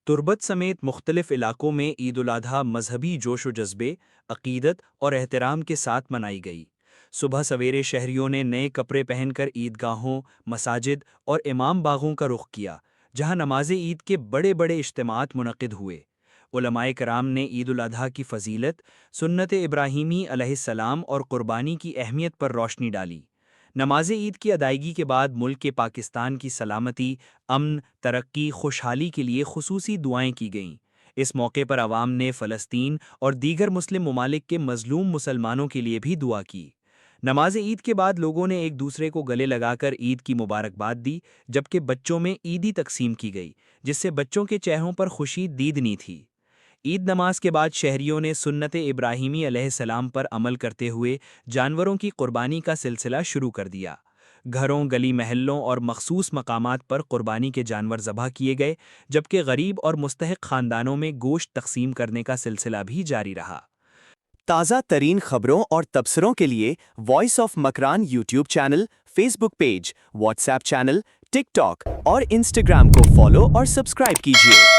تربت سمیت مختلف علاقوں میں عید الاضحیٰ مذہبی جوش و جذبے، عقیدت اور احترام کے ساتھ منائی گئی۔ صبح سویرے شہریوں نے نئے کپڑے پہن کر عیدگاہوں، مساجد اور امام باغوں کا رخ کیا، جہاں نماز عید کے بڑے بڑے اجتماعات منعقد ہوئے۔ علماء کرام نے عید الاضحیٰ کی فضیلت، سنت ابراہیمی علیہ السلام اور قربانی کی اہمیت پر روشنی ڈالی۔ نماز عید کی ادائیگی کے بعد ملک کے پاکستان کی سلامتی، امن، ترقی، خوشحالی کے لیے خصوصی دعائیں کی گئیں۔ اس موقع پر عوام نے فلسطین اور دیگر مسلم ممالک کے مظلوم مسلمانوں کے لیے بھی دعا کی۔ نماز عید کے بعد لوگوں نے ایک دوسرے کو گلے لگا کر عید کی مبارکباد دی، جبکہ بچوں میں عیدی تقسیم کی گئی، جس سے بچوں کے چہروں پر خوشی دیدنی تھی۔ عید نماز کے بعد شہریوں نے سنت ابراہیمی علیہ السلام پر عمل کرتے ہوئے جانوروں کی قربانی کا سلسلہ شروع کر دیا۔ گھروں، گلی محلوں اور مخصوص مقامات پر قربانی کے جانور ذبح کیے گئے، جبکہ غریب اور مستحق خاندانوں میں گوشت تقسیم کرنے کا سلسلہ بھی جاری رہا۔ تازہ ترین خبروں اور تبصروں کے لیے voice of Makran YouTube channel, Facebook page, WhatsApp channel, TikTok اور انسٹاگرام کو فالو اور سبسکرائب کیجیے۔